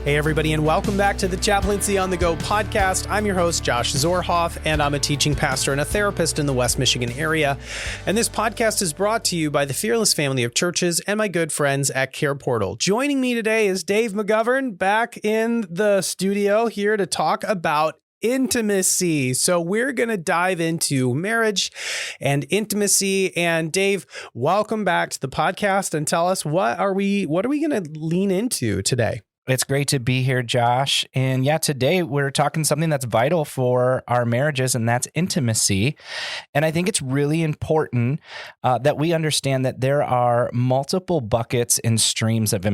Hey, everybody, and welcome back to the Chaplaincy on the Go podcast. I'm your host, Josh Zorhoff, and I'm a teaching pastor and a therapist in the West Michigan area. And this podcast is brought to you by the Fearless family of churches and my good friends at Care Portal. Joining me today is Dave McGovern back in the studio here to talk about intimacy. So we're going to dive into marriage and intimacy. And Dave, welcome back to the podcast and tell us what are we going to lean into today? It's great to be here, Josh. And yeah, today we're talking something that's vital for our marriages, and that's intimacy. And I think it's really important that we understand that there are multiple buckets and streams of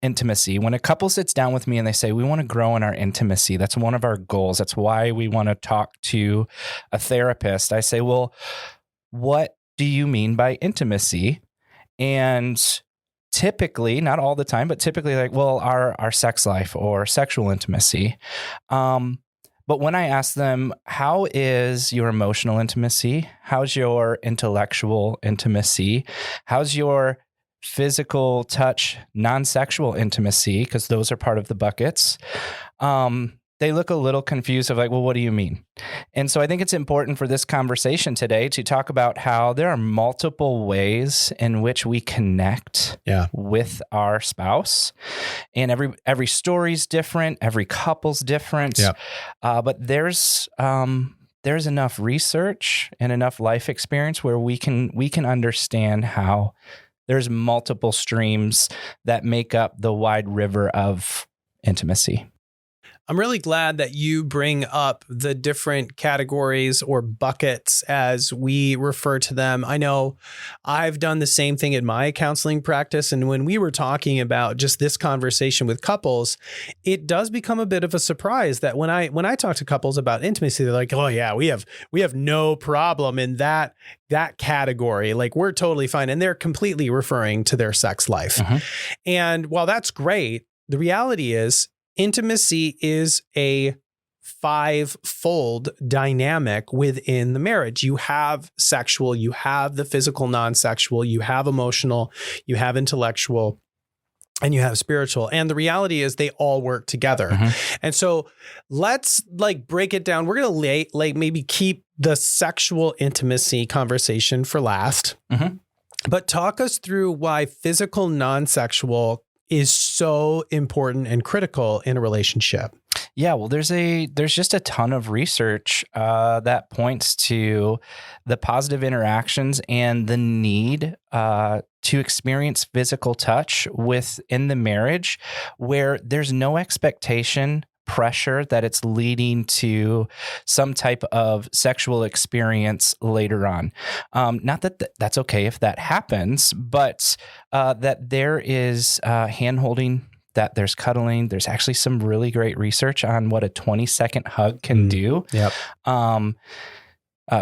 intimacy. When a couple sits down with me and they say, we want to grow in our intimacy, that's one of our goals. That's why we want to talk to a therapist. I say, well, what do you mean by intimacy? And typically, not all the time, but typically like, well, our sex life or sexual intimacy. But when I ask them, how is your emotional intimacy? How's your intellectual intimacy? How's your physical touch, non-sexual intimacy? Because those are part of the buckets. They look a little confused of like, well, what do you mean? And so I think it's important for this conversation today to talk about how there are multiple ways in which we connect with our spouse. And every story's different, every couple's different. But there's enough research and enough life experience where we can understand how there's multiple streams that make up the wide river of intimacy. I'm really glad that you bring up the different categories or buckets as we refer to them. I know I've done the same thing in my counseling practice. And when we were talking about just this conversation with couples, it does become a bit of a surprise that when I talk to couples about intimacy, they're like, oh yeah, we have no problem in that category. Like we're totally fine. And they're completely referring to their sex life. Mm-hmm. And while that's great, the reality is intimacy is a five-fold dynamic within the marriage. You have sexual, you have the physical non-sexual, you have emotional, you have intellectual, and you have spiritual. And the reality is they all work together. Mm-hmm. And so let's break it down. We're going to maybe keep the sexual intimacy conversation for last, mm-hmm. but talk us through why physical non-sexual is so important and critical in a relationship. Yeah, well, there's just a ton of research that points to the positive interactions and the need to experience physical touch within the marriage where there's no expectation, pressure that it's leading to some type of sexual experience later on. Not that that's okay if that happens, but that there is hand-holding, that there's cuddling. There's actually some really great research on what a 20-second hug can do. Yep.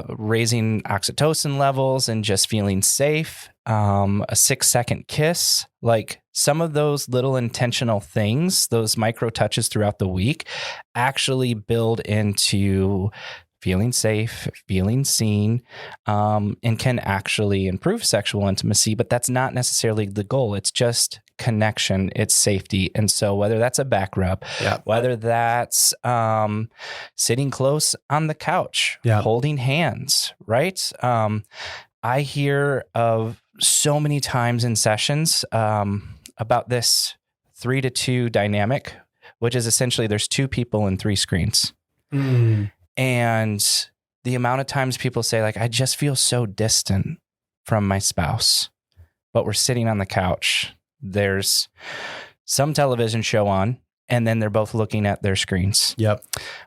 Raising oxytocin levels and just feeling safe. A 6-second kiss, like some of those little intentional things, those micro touches throughout the week actually build into feeling safe, feeling seen, and can actually improve sexual intimacy. But that's not necessarily the goal. It's just connection, it's safety. And so whether that's a back rub, whether that's sitting close on the couch, holding hands, right? I hear of so many times in sessions about this 3-to-2 dynamic, which is essentially there's two people and three screens. Mm. And the amount of times people say, like, I just feel so distant from my spouse, but we're sitting on the couch. There's some television show on, and then they're both looking at their screens. Yep.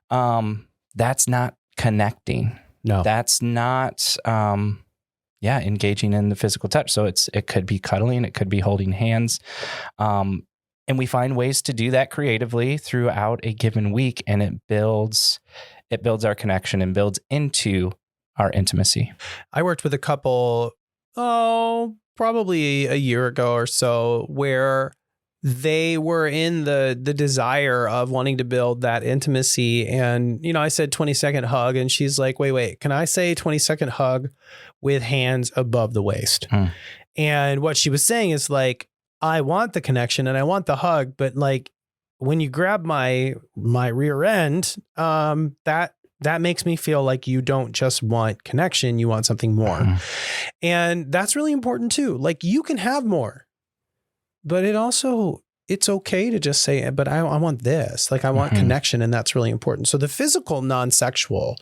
That's not connecting. No. That's not engaging in the physical touch. So it could be cuddling, it could be holding hands. And we find ways to do that creatively throughout a given week, and it builds our connection and builds into our intimacy. I worked with a couple, probably a year ago or so, where they were in the desire of wanting to build that intimacy. And, I said 20-second hug, and she's like, wait, can I say 20-second hug with hands above the waist? And what she was saying is like, I want the connection and I want the hug, but like, when you grab my rear end, that makes me feel like you don't just want connection, you want something more. Mhm. And that's really important too. Like you can have more, but it's okay to just say, but I want this, like I want Mhm. connection. And that's really important. So the physical non-sexual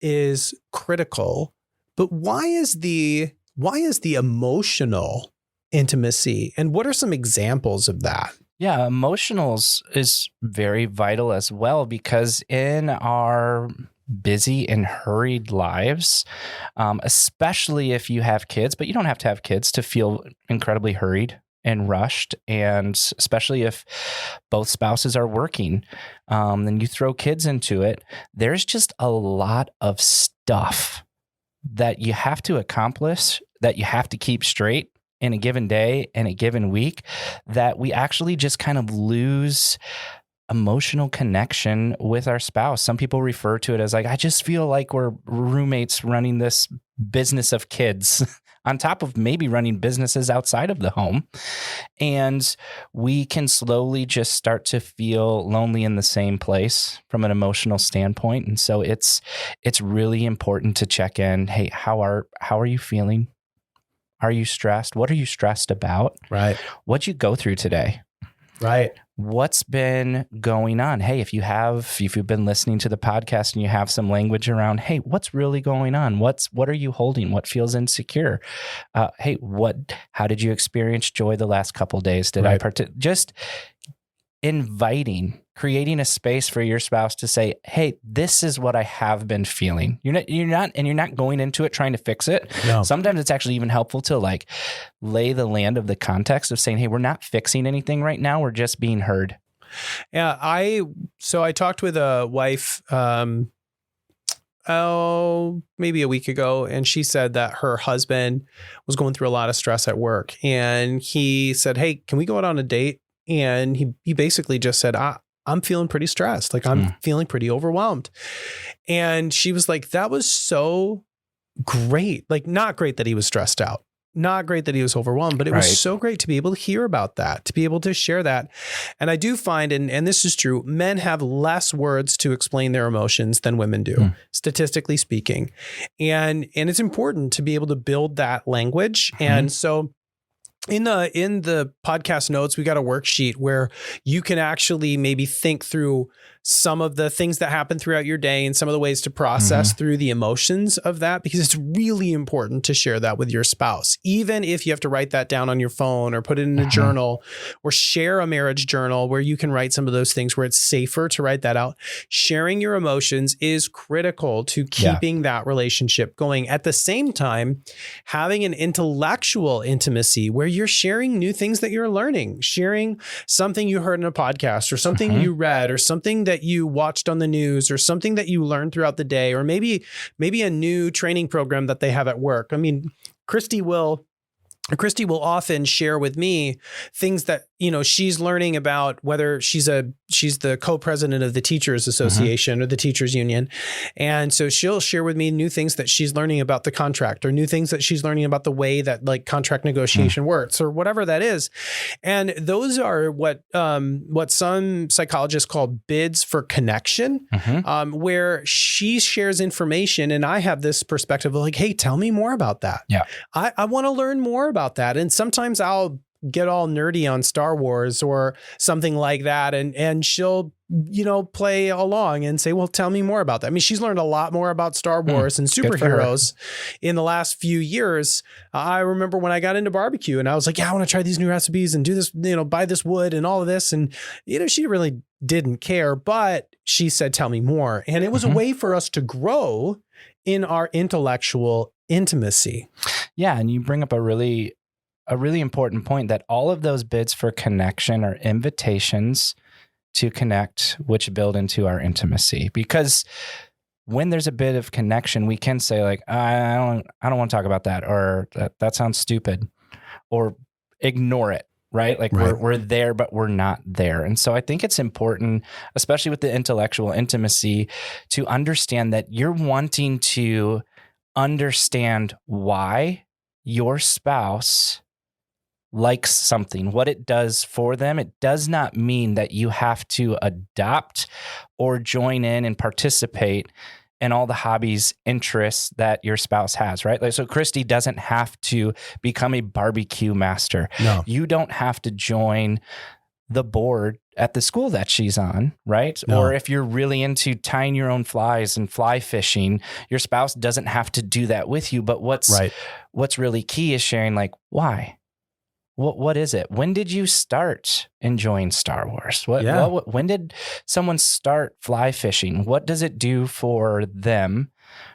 is critical, but why is the emotional intimacy? And what are some examples of that? Yeah, emotionals is very vital as well, because in our busy and hurried lives, especially if you have kids, but you don't have to have kids to feel incredibly hurried and rushed. And especially if both spouses are working, and you throw kids into it, there's just a lot of stuff that you have to accomplish, that you have to keep straight in a given day and a given week, that we actually just kind of lose emotional connection with our spouse. Some people refer to it as like, I just feel like we're roommates running this business of kids on top of maybe running businesses outside of the home. And we can slowly just start to feel lonely in the same place from an emotional standpoint. And so it's really important to check in. Hey, how are you feeling? Are you stressed? What are you stressed about? Right. What'd you go through today? Right. What's been going on? Hey, if you've been listening to the podcast and you have some language around, hey, what's really going on? What are you holding? What feels insecure? Hey, how did you experience joy the last couple of days? Did I just creating a space for your spouse to say, hey, this is what I have been feeling. You're not going into it trying to fix it. No. Sometimes it's actually even helpful to like lay the land of the context of saying, hey, we're not fixing anything right now. We're just being heard. Yeah. I talked with a wife, maybe a week ago, and she said that her husband was going through a lot of stress at work. And he said, hey, can we go out on a date? And he basically just said, I'm feeling pretty stressed. Like I'm feeling pretty overwhelmed. And she was like, that was so great. Like not great that he was stressed out, not great that he was overwhelmed, but it was so great to be able to hear about that, to be able to share that. And I do find, and this is true, men have less words to explain their emotions than women do, statistically speaking. And it's important to be able to build that language. And so in the podcast notes, we got a worksheet where you can actually maybe think through some of the things that happen throughout your day and some of the ways to process through the emotions of that, because it's really important to share that with your spouse. Even if you have to write that down on your phone or put it in a journal or share a marriage journal where you can write some of those things where it's safer to write that out. Sharing your emotions is critical to keeping that relationship going. At the same time, having an intellectual intimacy where you're sharing new things that you're learning, sharing something you heard in a podcast or something you read or something that you watched on the news or something that you learned throughout the day, or maybe a new training program that they have at work. I mean, Christy will often share with me things that, she's learning about, whether she's the co-president of the Teachers Association or the Teachers Union. And so she'll share with me new things that she's learning about the contract or new things that she's learning about the way that like contract negotiation works or whatever that is. And those are what some psychologists call bids for connection, where she shares information and I have this perspective of like, hey, tell me more about that. Yeah. I want to learn more about that. And sometimes I'll get all nerdy on Star Wars or something like that. And she'll, play along and say, well, tell me more about that. I mean, she's learned a lot more about Star Wars and superheroes in the last few years. I remember when I got into barbecue and I was like, yeah, I want to try these new recipes and do this, buy this wood and all of this. And, she really didn't care, but she said, tell me more. And it was a way for us to grow in our intellectual intimacy. Yeah. And you bring up a really important point that all of those bids for connection are invitations to connect, which build into our intimacy. Because when there's a bit of connection, we can say like, I don't want to talk about that, or that sounds stupid, or ignore it. Right? Like we're there, but we're not there. And so I think it's important, especially with the intellectual intimacy, to understand that you're wanting to understand why your spouse likes something, what it does for them, it does not mean that you have to adopt or join in and participate in all the hobbies, interests that your spouse has, right? Like, so Christy doesn't have to become a barbecue master. No. You don't have to join the board at the school that she's on, right? No. Or if you're really into tying your own flies and fly fishing, your spouse doesn't have to do that with you. But what's really key is sharing, like, why? What is it? When did you start enjoying Star Wars? When did someone start fly fishing? What does it do for them,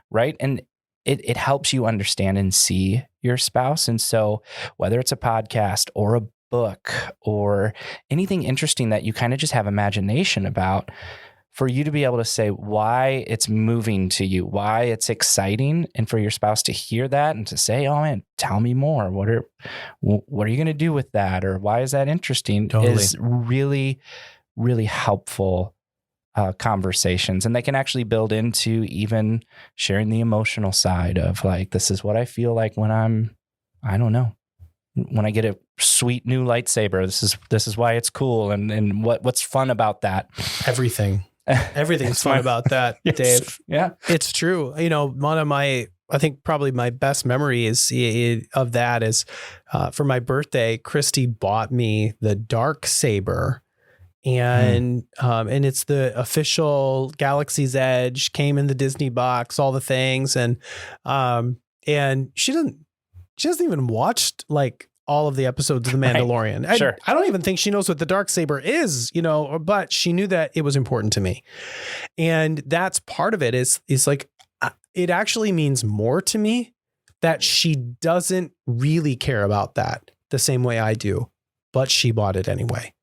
right? And it helps you understand and see your spouse. And so whether it's a podcast or a book or anything interesting that you kind of just have imagination about, for you to be able to say why it's moving to you, why it's exciting, and for your spouse to hear that and to say, oh man, tell me more. What are you going to do with that? Or why is that interesting? Totally. Is really, really helpful conversations. And they can actually build into even sharing the emotional side of, like, this is what I feel like when I don't know, when I get a sweet new lightsaber, this is why it's cool. And what's fun about that? Everything's fun about that, Yes. Dave. Yeah. It's true. One of I think probably my best memory of that is for my birthday, Christy bought me the dark saber, and it's the official Galaxy's Edge, came in the Disney box, all the things. And she doesn't even watch like all of the episodes of The Mandalorian. Right. Sure. I don't even think she knows what the darksaber is, but she knew that it was important to me. And that's part of it is like, it actually means more to me that she doesn't really care about that the same way I do, but she bought it anyway.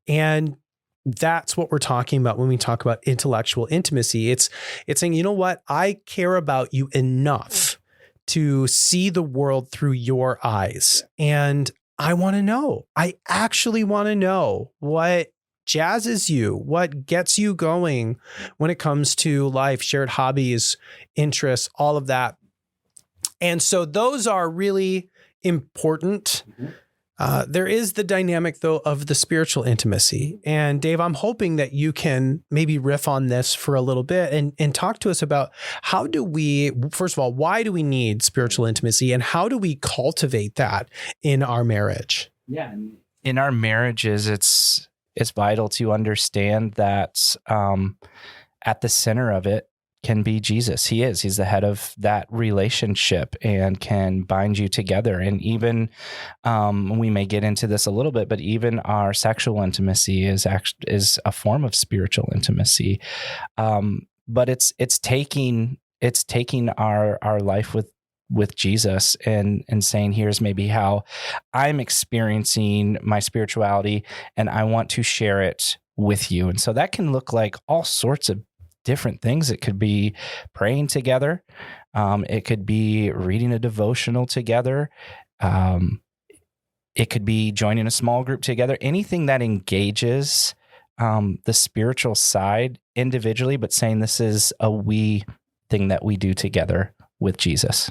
And that's what we're talking about when we talk about intellectual intimacy. It's saying, you know what? I care about you enough to see the world through your eyes. And I want to know, I actually want to know what jazzes you, what gets you going when it comes to life, shared hobbies, interests, all of that. And so those are really important. There is the dynamic, though, of the spiritual intimacy. And Dave, I'm hoping that you can maybe riff on this for a little bit and talk to us about how do we, first of all, why do we need spiritual intimacy and how do we cultivate that in our marriage? Yeah. In our marriages, it's vital to understand that at the center of it can be Jesus. He's the head of that relationship and can bind you together. And even we may get into this a little bit, but even our sexual intimacy is a form of spiritual intimacy. But it's taking our life with Jesus and saying, here's maybe how I'm experiencing my spirituality and I want to share it with you. And so that can look like all sorts of different things. It could be praying together. It could be reading a devotional together. It could be joining a small group together. Anything that engages the spiritual side individually, but saying this is a we thing that we do together with Jesus.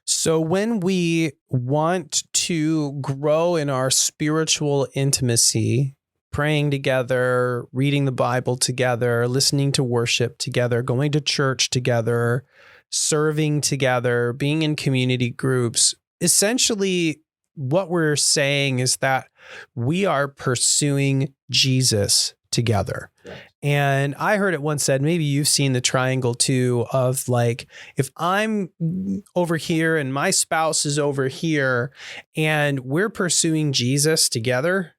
So when we want to grow in our spiritual intimacy, praying together, reading the Bible together, listening to worship together, going to church together, serving together, being in community groups, essentially what we're saying is that we are pursuing Jesus together. Right. And I heard it once said, maybe you've seen the triangle too, of like, if I'm over here and my spouse is over here and we're pursuing Jesus together,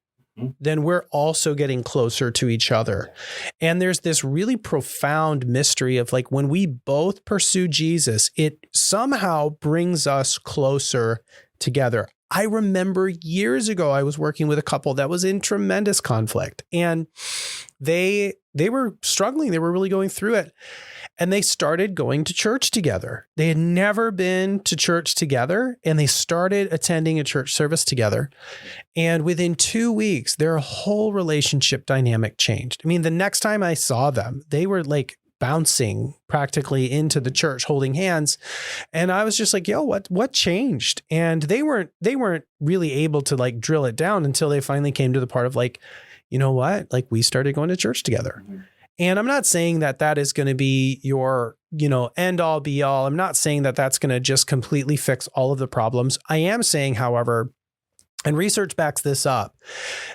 then we're also getting closer to each other. And there's this really profound mystery of like, when we both pursue Jesus, it somehow brings us closer together. I remember years ago, I was working with a couple that was in tremendous conflict and they were struggling. They were really going through it. And they started going to church together. They had never been to church together, and they started attending a church service together. And within 2 weeks, their whole relationship dynamic changed. I mean, the next time I saw them, they were like bouncing practically into the church holding hands. And I was just like, yo, what changed? And they weren't really able to like drill it down until they finally came to the part of like, you know what? Like we started going to church together. Mm-hmm. And I'm not saying that that is going to be your, end all be all. I'm not saying that that's going to just completely fix all of the problems. I am saying, however, and research backs this up,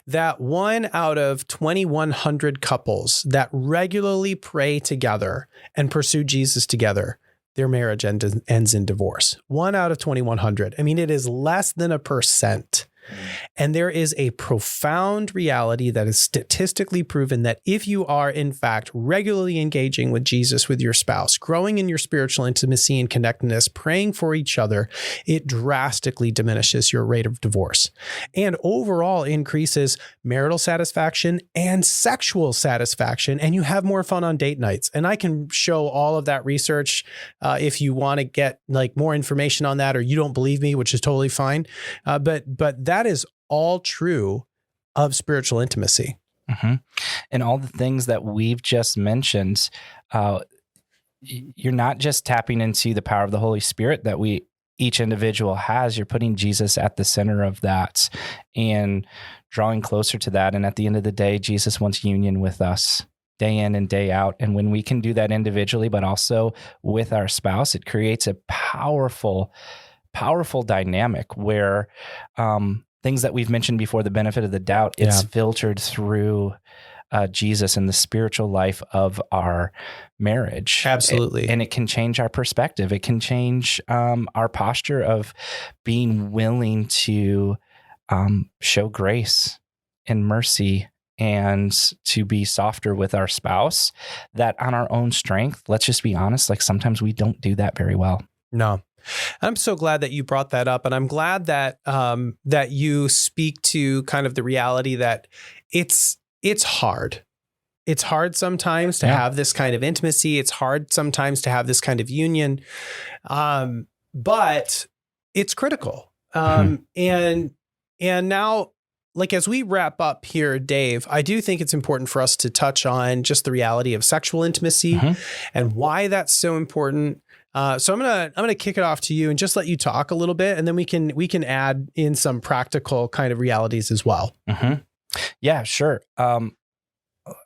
that 1 out of 2,100 couples that regularly pray together and pursue Jesus together, their marriage ends in divorce. 1 out of 2,100. I mean, it is less than 1%. And there is a profound reality that is statistically proven that if you are, in fact, regularly engaging with Jesus, with your spouse, growing in your spiritual intimacy and connectedness, praying for each other, it drastically diminishes your rate of divorce and overall increases marital satisfaction and sexual satisfaction. And you have more fun on date nights. And I can show all of that research if you want to get like more information on that, or you don't believe me, which is totally fine. But that is all true of spiritual intimacy. Mm-hmm. And all the things that we've just mentioned, you're not just tapping into the power of the Holy Spirit that each individual has. You're putting Jesus at the center of that and drawing closer to that. And at the end of the day, Jesus wants union with us day in and day out. And when we can do that individually, but also with our spouse, it creates a powerful dynamic where things that we've mentioned before, the benefit of the doubt, it's filtered through Jesus and the spiritual life of our marriage. Absolutely. And it can change our perspective. It can change our posture of being willing to show grace and mercy and to be softer with our spouse, that on our own strength, let's just be honest, like sometimes we don't do that very well. No. I'm so glad that you brought that up. And I'm glad that that you speak to kind of the reality that it's hard. It's hard sometimes to have this kind of intimacy. It's hard sometimes to have this kind of union. But it's critical. And now, like, as we wrap up here, Dave, I do think it's important for us to touch on just the reality of sexual intimacy and why that's so important. So I'm gonna kick it off to you and just let you talk a little bit, and then we can add in some practical kind of realities as well. Mm-hmm. Yeah, sure.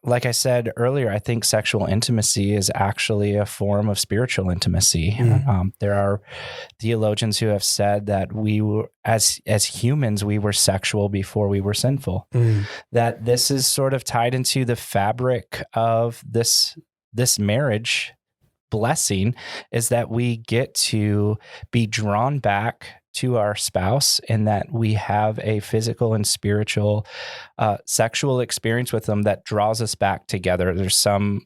Like I said earlier, I think sexual intimacy is actually a form of spiritual intimacy. There are theologians who have said that we were, as humans, we were sexual before we were sinful. That this is sort of tied into the fabric of this marriage blessing, is that we get to be drawn back to our spouse, and that we have a physical and spiritual sexual experience with them that draws us back together. There's some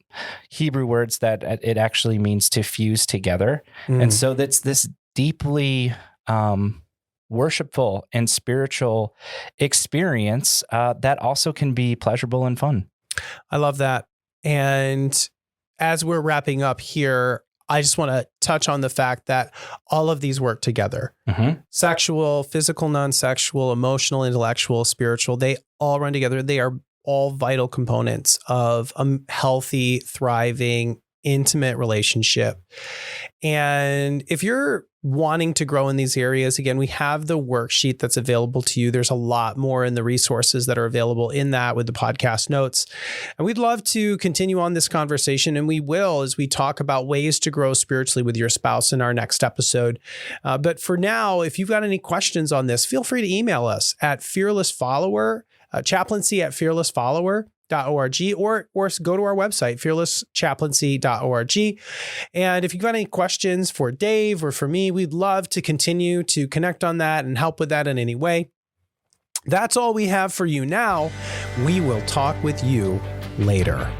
Hebrew words that it actually means to fuse together. And so that's this deeply worshipful and spiritual experience that also can be pleasurable and fun. I love that. And as we're wrapping up here, I just want to touch on the fact that all of these work together. Sexual, physical, non-sexual, emotional, intellectual, spiritual, they all run together. They are all vital components of a healthy, thriving, intimate relationship. And if you're wanting to grow in these areas, again, we have the worksheet that's available to you. There's a lot more in the resources that are available in that with the podcast notes. And we'd love to continue on this conversation, and we will, as we talk about ways to grow spiritually with your spouse in our next episode. But for now, if you've got any questions on this, feel free to email us at fearlessfollower, chaplaincy@fearlessfollower.org, or go to our website, fearlesschaplaincy.org. And if you've got any questions for Dave or for me, we'd love to continue to connect on that and help with that in any way. That's all we have for you now. We will talk with you later.